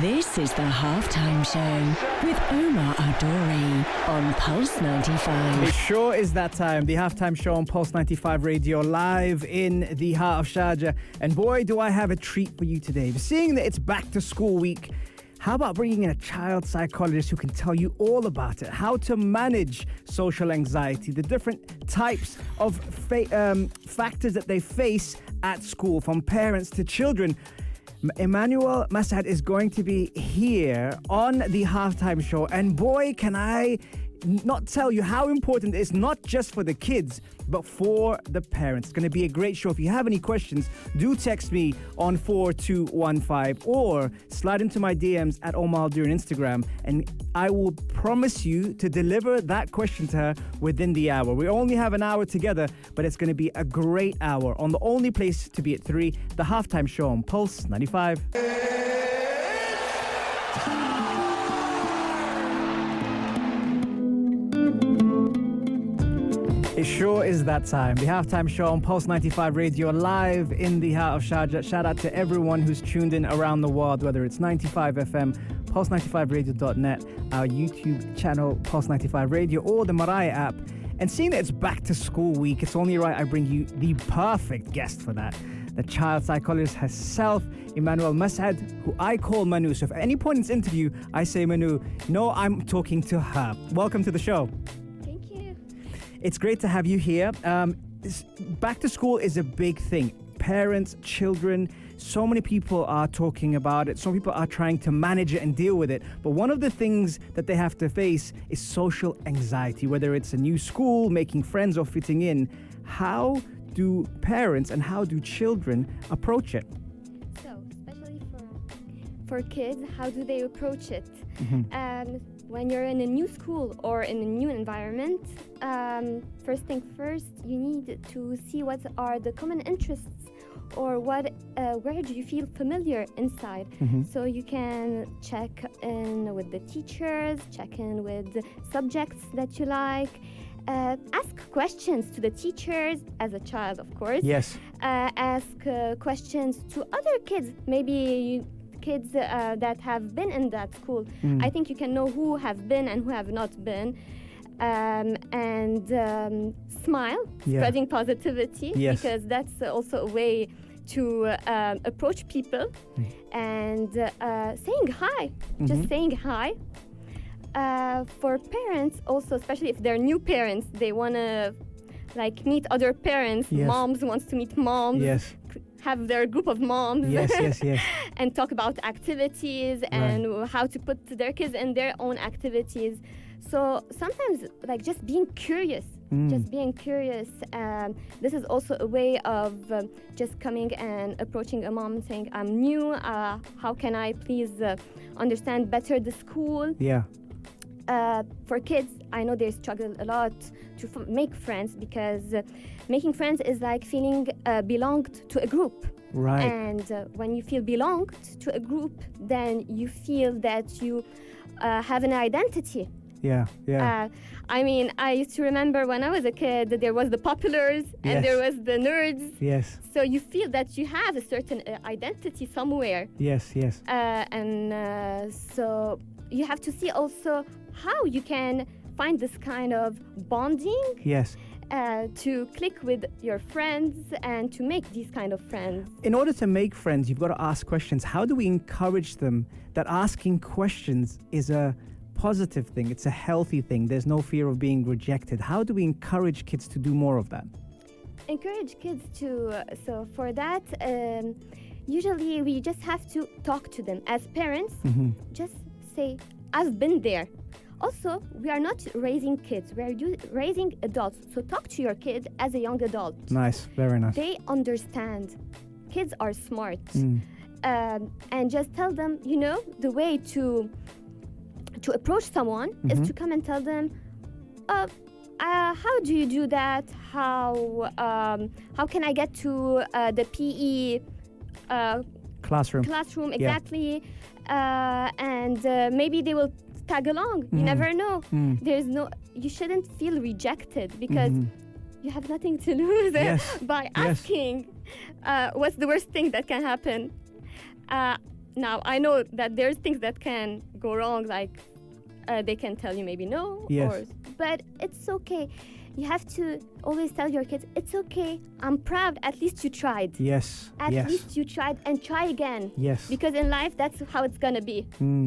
This is the Halftime Show with Omaralduri on Pulse 95. It sure is that time. The Halftime Show on Pulse 95 Radio, live in the heart of Sharjah. And boy, do I have a treat for you today. Seeing that it's back to school week, how about bringing in a child psychologist who can tell you all about it, how to manage social anxiety, the different types of factors that they face at school, from parents to children. Emmanuelle Massad is going to be here on the Halftime Show, and boy, can I not tell you how important it is, not just for the kids, but for the parents. It's going to be a great show. If you have any questions, do text me on 4215 or slide into my DMs at Omaralduri on Instagram, and I will promise you to deliver that question to her within the hour. We only have an hour together, but it's going to be a great hour on the only place to be at 3, the Halftime Show on Pulse 95. It sure is that time. The Halftime Show on Pulse 95 Radio, live in the heart of Sharjah. Shout out to everyone who's tuned in around the world, whether it's 95 FM, pulse95radio.net, our YouTube channel, Pulse 95 Radio, or the Mariah app. And seeing that it's back to school week, it's only right I bring you the perfect guest for that. The child psychologist herself, Emmanuelle Massad, who I call Manu. So if at any point in this interview I say Manu, no, I'm talking to her. Welcome to the show. It's great to have you here. Back to school is a big thing. Parents, children, so many people are talking about it. Some people are trying to manage it and deal with it. But one of the things that they have to face is social anxiety, whether it's a new school, making friends, or fitting in. How do parents and how do children approach it? So, especially for kids, how do they approach it? When you're in a new school or in a new environment, first thing first, you need to see what are the common interests, or where do you feel familiar inside. So you can check in with the teachers, check in with subjects that you like, ask questions to the teachers as a child, of course. Yes. Ask questions to other kids, maybe kids that have been in that school. I think you can know who have been and who have not been, and smile, spreading positivity, because that's also a way to approach people, and saying hi, just saying hi. For parents also, especially if they're new parents, they want to meet other parents. Moms wants to meet moms, have their group of moms, and talk about activities and how to put their kids in their own activities. So sometimes just being curious, this is also a way of just coming and approaching a mom saying, I'm new, how can I please understand better the school? For kids, I know they struggle a lot to make friends, because making friends is like feeling belonged to a group. Right. And when you feel belonged to a group, then you feel that you have an identity. I mean, I used to remember when I was a kid that there was the populars and there was the nerds. So you feel that you have a certain identity somewhere. So you have to see also how you can find this kind of bonding. To click with your friends and to make these kind of friends. In order to make friends, you've got to ask questions. How do we encourage them that asking questions is a positive thing? It's a healthy thing. There's no fear of being rejected. How do we encourage kids to do more of that? Encourage kids to, so for that, usually we just have to talk to them. As parents, just say, I've been there. Also, we are not raising kids, we are raising adults. So talk to your kid as a young adult. Nice, very nice. They understand. Kids are smart. And just tell them, the way to approach someone is to come and tell them, how do you do that? How can I get to the PE classroom, exactly. And maybe they will tag along. You never know. You shouldn't feel rejected, because you have nothing to lose by asking. What's the worst thing that can happen? Now, I know that there's things that can go wrong, like they can tell you maybe no, Yes. but it's okay. You have to always tell your kids, it's okay, I'm proud, at least you tried. Yes. At yes. least you tried, and try again. Yes. Because in life, that's how it's gonna be.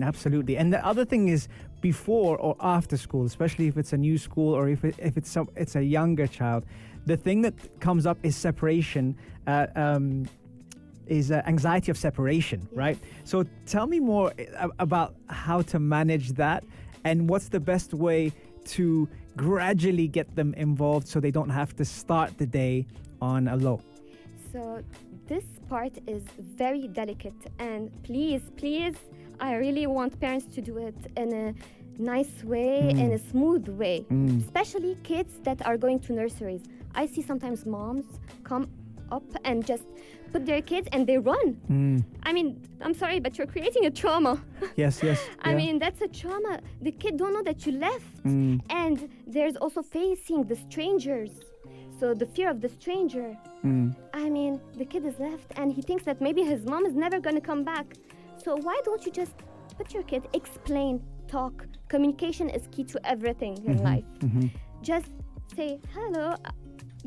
Absolutely. And the other thing is, before or after school, especially if it's a new school or if it's a younger child, the thing that comes up is separation, is anxiety of separation, right? So tell me more about how to manage that, and what's the best way to gradually get them involved so they don't have to start the day on a low. So this part is very delicate, and please, I really want parents to do it in a nice way, in a smooth way, especially kids that are going to nurseries. I see sometimes moms come up and just put their kids and they run. I mean, I'm sorry, but you're creating a trauma. Yes. I mean, that's a trauma. The kid don't know that you left. And there's also facing the strangers. So the fear of the stranger. I mean, the kid is left and he thinks that maybe his mom is never going to come back. So why don't you just put your kid, explain, talk. Communication is key to everything in life. Just say, hello,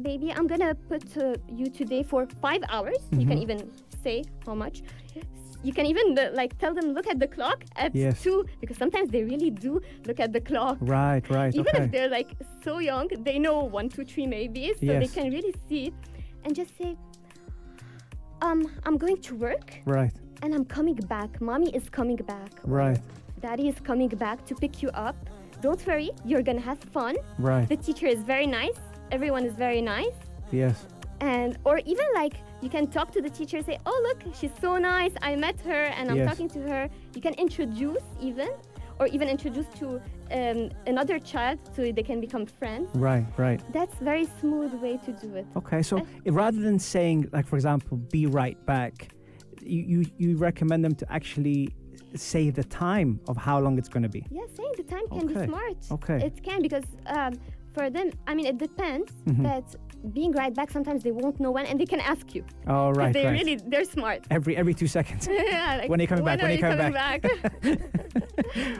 baby, I'm gonna put you today for 5 hours. You can even say how much. You can even tell them, look at the clock at 2, because sometimes they really do look at the clock. Right. Even if they're so young, they know 1, 2, 3 maybe, so they can really see. And just say, I'm going to work. Right. And I'm coming back. Mommy is coming back. Right. Daddy is coming back to pick you up. Don't worry, you're gonna have fun. Right. The teacher is very nice. Everyone is very nice. Yes. And or even you can talk to the teacher, say, oh look, she's so nice, I met her and I'm talking to her. You can introduce even introduce to another child so they can become friends. Right. That's very smooth way to do it. Okay, so rather than saying, for example, be right back, you recommend them to actually say the time of how long it's going to be. Yeah, saying the time can be smart. Okay. It can, because for them, I mean, it depends, but being right back, sometimes they won't know when, and they can ask you. Oh, right. They're smart. Every 2 seconds. Yeah, when are you coming back? When are you coming back?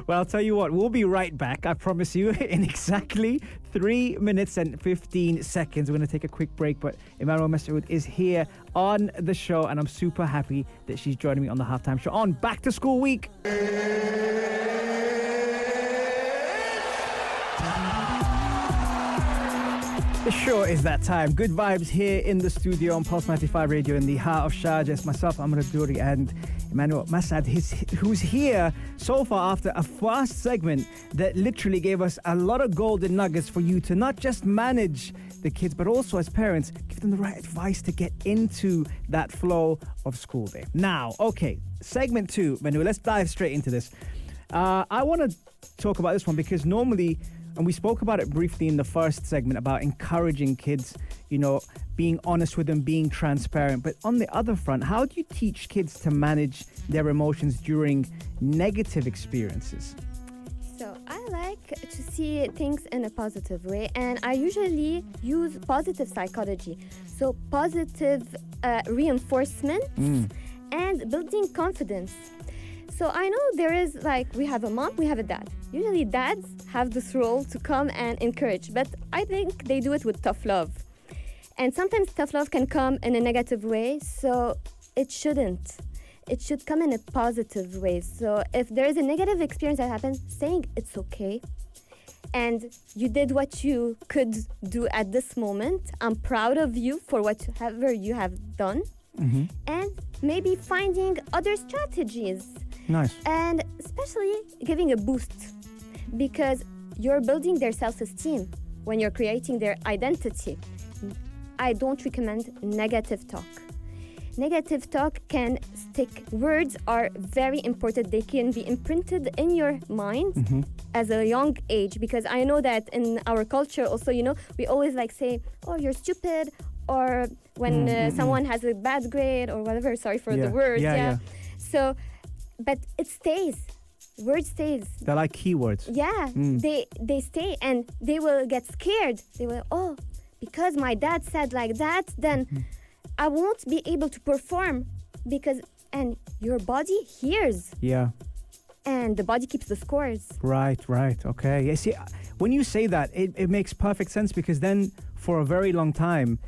Well, I'll tell you what, we'll be right back, I promise you, in exactly 3 minutes and 15 seconds. We're going to take a quick break, but Emmanuelle Massad is here on the show, and I'm super happy that she's joining me on the Halftime Show on Back to School Week. It sure is that time. Good vibes here in the studio on Pulse 95 Radio in the heart of Sharjah. It's myself, Omaralduri, and Emmanuelle Massad, who's here so far after a fast segment that literally gave us a lot of golden nuggets for you to not just manage the kids, but also as parents, give them the right advice to get into that flow of school day. Now, okay, segment 2, Manu, let's dive straight into this. I want to talk about this one because normally, and we spoke about it briefly in the first segment about encouraging kids, being honest with them, being transparent. But on the other front, how do you teach kids to manage their emotions during negative experiences? So I like to see things in a positive way, and I usually use positive psychology. So positive reinforcement and building confidence. So I know there is we have a mom, we have a dad. Usually dads have this role to come and encourage, but I think they do it with tough love. And sometimes tough love can come in a negative way, so it shouldn't. It should come in a positive way. So if there is a negative experience that happens, saying it's okay, and you did what you could do at this moment. I'm proud of you for whatever you have done. And maybe finding other strategies. Nice. And especially giving a boost, because you're building their self-esteem when you're creating their identity. I don't recommend negative talk. Negative talk can stick. Words are very important. They can be imprinted in your mind as a young age, because I know that in our culture also, we always say, oh, you're stupid, or when someone has a bad grade or whatever, sorry for the word. Yeah. So, but it stays. Word stays. They're like keywords. Yeah, they stay, and they will get scared. They will, oh, because my dad said like that, then I won't be able to perform, because and your body hears. Yeah. And the body keeps the scores. Right. Okay. Yeah, see, when you say that, it makes perfect sense, because then for a very long time,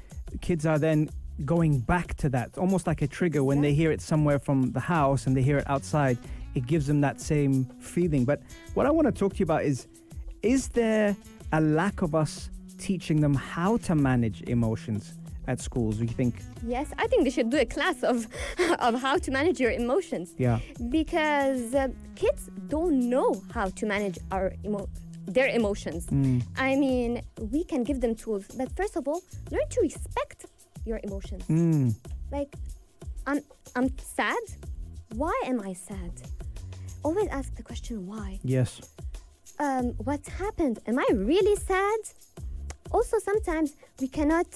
kids are then going back to that, almost like a trigger. When they hear it somewhere from the house and they hear it outside, it gives them that same feeling. But what I want to talk to you about is there a lack of us teaching them how to manage emotions at schools? Do you think? Yes, I think they should do a class of how to manage your emotions. Yeah. Because kids don't know how to manage their emotions. I mean, we can give them tools, but first of all, learn to respect your emotions. Like, I'm sad. Why am I sad? Always ask the question why. Yes. What happened? Am I really sad? Also, sometimes we cannot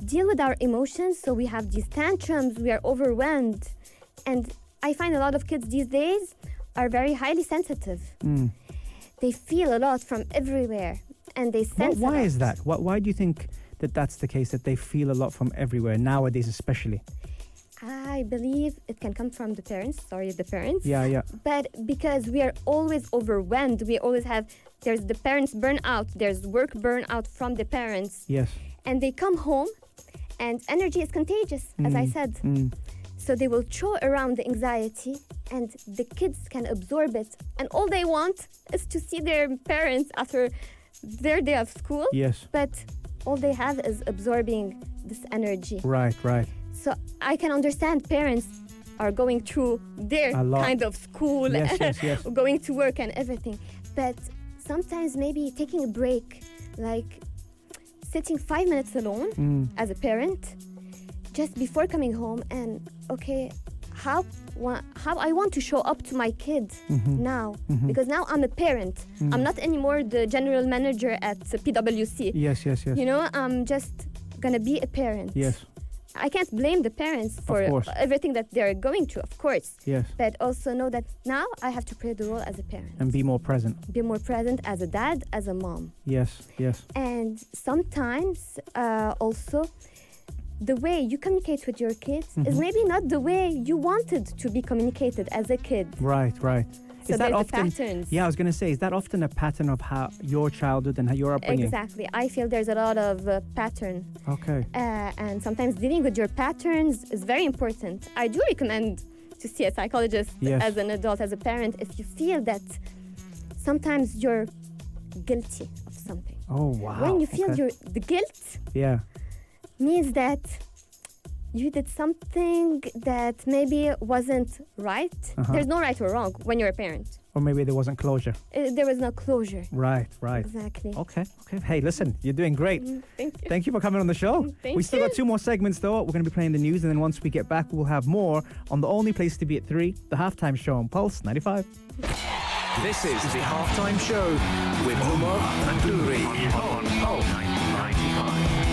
deal with our emotions, so we have these tantrums, we are overwhelmed. And I find a lot of kids these days are very highly sensitive. They feel a lot from everywhere, and they sense Why a lot. is that? Why do you think that that's the case, that they feel a lot from everywhere, nowadays especially? I believe it can come from the parents. Yeah. But because we are always overwhelmed, there's the parents burnout, there's work burnout from the parents. Yes. And they come home, and energy is contagious, as I said. So they will throw around the anxiety, and the kids can absorb it. And all they want is to see their parents after their day of school. Yes. But all they have is absorbing this energy. Right. So I can understand parents are going through their kind of school, yes. going to work and everything. But sometimes maybe taking a break, like sitting 5 minutes alone as a parent, just before coming home, and how I want to show up to my kids now, because now I'm a parent. I'm not anymore the general manager at PwC. Yes. You know, I'm just gonna be a parent. Yes. I can't blame the parents for everything that they're going through, of course. Yes. But also know that now I have to play the role as a parent. And be more present. Be more present as a dad, as a mom. Yes. And sometimes also the way you communicate with your kids is maybe not the way you wanted to be communicated as a kid. Right. So Is that there's often, patterns. Yeah, I was going to say, is that often a pattern of how your childhood and how your upbringing? Exactly. I feel there's a lot of pattern. Okay. And sometimes dealing with your patterns is very important. I do recommend to see a psychologist as an adult, as a parent, if you feel that sometimes you're guilty of something. Oh, wow. When you feel the guilt means that you did something that maybe wasn't right. There's no right or wrong when you're a parent. Or maybe there wasn't closure. There was no closure. Right. Exactly. Okay. Hey, listen, you're doing great. Thank you. Thank you for coming on the show. Thank We still got 2 more segments though. We're going to be playing the news, and then once we get back, we'll have more on the only place to be at 3, the halftime show on Pulse 95. This is the halftime show with Omaralduri on Pulse 95.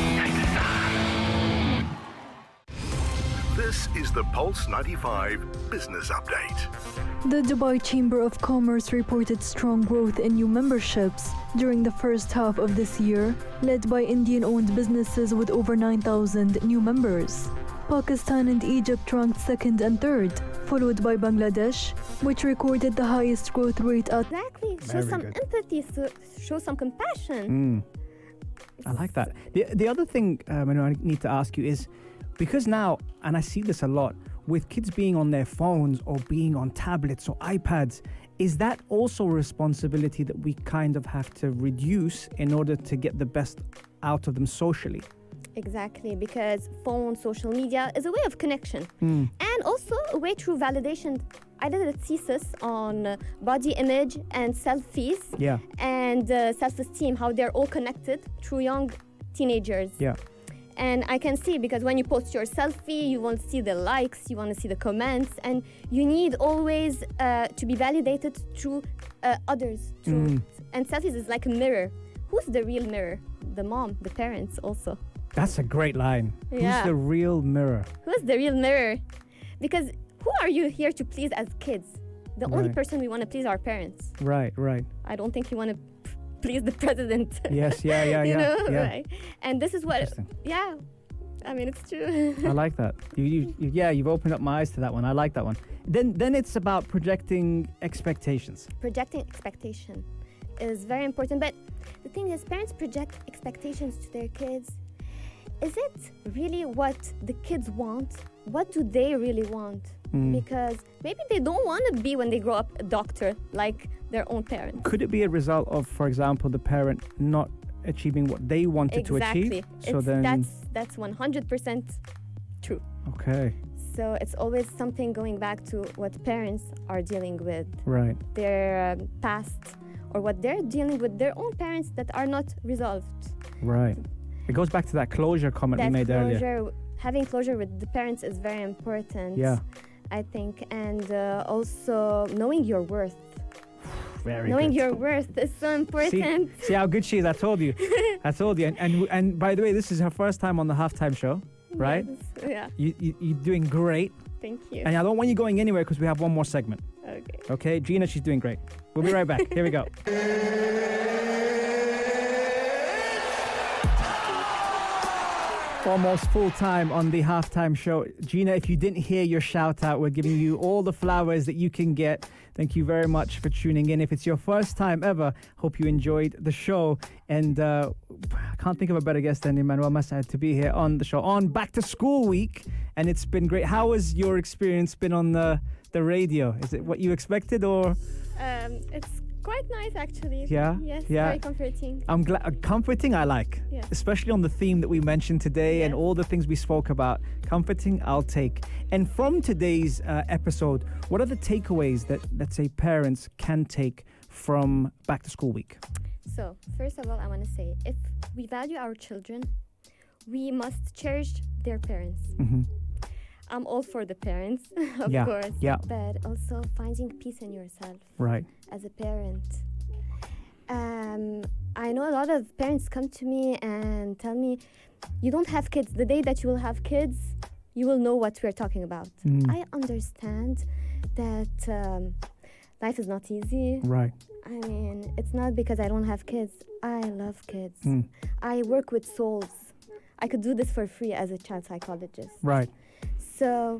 This is the Pulse 95 Business Update. The Dubai Chamber of Commerce reported strong growth in new memberships during the first half of this year, led by Indian-owned businesses with over 9,000 new members. Pakistan and Egypt ranked second and third, followed by Bangladesh, which recorded the highest growth rate at... Exactly. Show Very some good. empathy, show some compassion. I like that. The other thing I need to ask you is, because now, and I see this a lot, with kids being on their phones or being on tablets or iPads, is that also a responsibility that we kind of have to reduce in order to get the best out of them socially? Exactly, because phone, social media is a way of connection and also a way through validation. I did a thesis on body image and selfies and self-esteem, how they're all connected through young teenagers. Yeah. And I can see, because when you post your selfie, you want to see the likes, you want to see the comments, and you need always to be validated through others. And selfies is like a mirror. Who's the real mirror? The mom, the parents also. That's a great line. Yeah. Who's the real mirror? Who's the real mirror? Because who are you here to please as kids? The only person we want to please are parents. Right. I don't think you want to please the president. Yes, you know, yeah. right? And this is what, I mean, it's true. I like that. You've opened up my eyes to that one. I like that one. Then it's about projecting expectations. Projecting expectation is very important, but the thing is, parents project expectations to their kids. Is it really what the kids want? What do they really want? Because maybe they don't want to be, when they grow up, a doctor like their own parents. Could it be a result of, for example, the parent not achieving what they wanted to achieve? That's 100% true. Okay. So it's always something going back to what parents are dealing with. Right. Their past, or what they're dealing with their own parents that are not resolved. Right. It goes back to that closure comment we made earlier. Having closure with the parents is very important. Yeah. I think, and also knowing your worth. Knowing your worth is so important. See how good she is. I told you. And by the way, this is her first time on the halftime show, right? Yes, yeah. You're doing great. Thank you. And I don't want you going anywhere because we have one more segment. Okay, Gina, she's doing great. We'll be right back. Here we go. Almost full time on the halftime show. Gina, if you didn't hear your shout out, we're giving you all the flowers that you can get. Thank you very much for tuning in. If it's your first time ever, hope you enjoyed the show. And I can't think of a better guest than Emmanuelle Massad to be here on the show on Back to School Week. And it's been great. How has your experience been on the radio? Is it what you expected, or? It's quite nice, actually. Yeah? Yes, Yeah. very comforting. I'm glad. Comforting, I like. Yes. Especially on the theme that we mentioned today and all the things we spoke about. Comforting, I'll take. And from today's episode, what are the takeaways that, let's say, parents can take from Back to School Week? So, first of all, I want to say, if we value our children, we must cherish their parents. Mm-hmm. I'm all for the parents, of course. Yeah. But also finding peace in yourself. Right. As a parent. I know a lot of parents come to me and tell me, you don't have kids. The day that you will have kids, you will know what we're talking about. I understand that life is not easy. Right. I mean, it's not because I don't have kids. I love kids. I work with souls. I could do this for free as a child psychologist. Right. So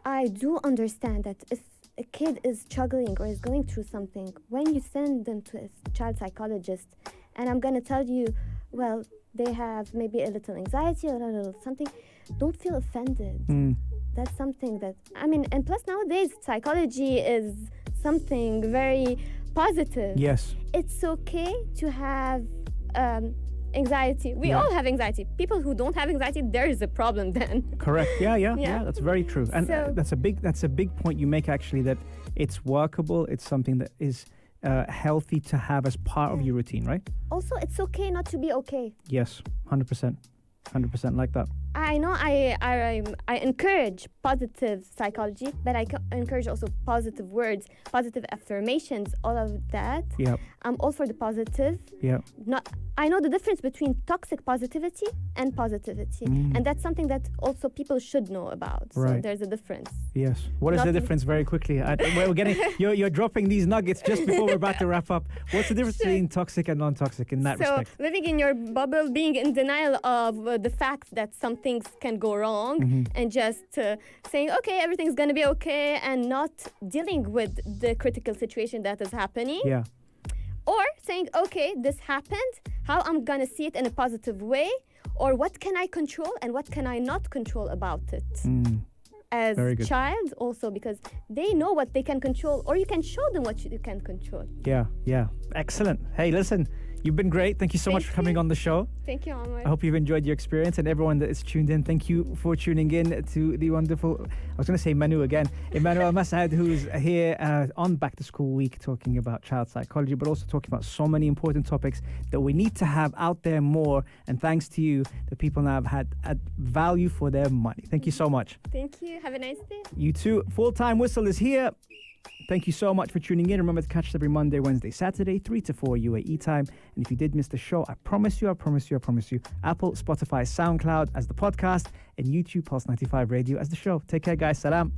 I do understand that if a kid is struggling or is going through something, when you send them to a child psychologist, and I'm going to tell you, well, they have maybe a little anxiety or a little something, don't feel offended. That's something that, I mean, and plus nowadays, psychology is something very positive. Yes. It's okay to have anxiety. We all have anxiety. People who don't have anxiety, there is a problem then. Correct. Yeah. That's very true. And So- that's a big point you make, actually, that it's workable. It's something that is healthy to have as part of your routine, right? Also, it's okay not to be okay. Yes, 100%. 100% like that. I know I encourage positive psychology, but I encourage also positive words, positive affirmations, all of that. Yeah. I'm all for the positive. Yeah. I know the difference between toxic positivity and positivity, and that's something that also people should know about. So Right. there's a difference. Yes. What is the difference, very quickly? We're getting you're dropping these nuggets just before we're about to wrap up. What's the difference between toxic and non-toxic in that So respect? living in your bubble, being in denial of the fact that some things can go wrong, and just saying, okay, everything's going to be okay, and not dealing with the critical situation that is happening. Yeah. Or saying, okay, this happened, how I'm going to see it in a positive way, or what can I control and what can I not control about it. As Very good. child also, because they know what they can control, or you can show them what you can control. Yeah. Excellent. Hey, listen, you've been great. Thank you so much for coming on the show. Thank you, Omar. I hope you've enjoyed your experience, and everyone that is tuned in, thank you for tuning in to the wonderful, I was going to say Manu again, Emmanuelle Massad, who's here on Back to School Week talking about child psychology, but also talking about so many important topics that we need to have out there more. And thanks to you, the people now have had value for their money. Thank you so much. Thank you. Have a nice day. You too. Full-Time Whistle is here. Thank you so much for tuning in. Remember to catch us every Monday, Wednesday, Saturday, 3 to 4 UAE time. And if you did miss the show, I promise you, Apple, Spotify, SoundCloud as the podcast, and YouTube, Pulse 95 Radio as the show. Take care, guys. Salam.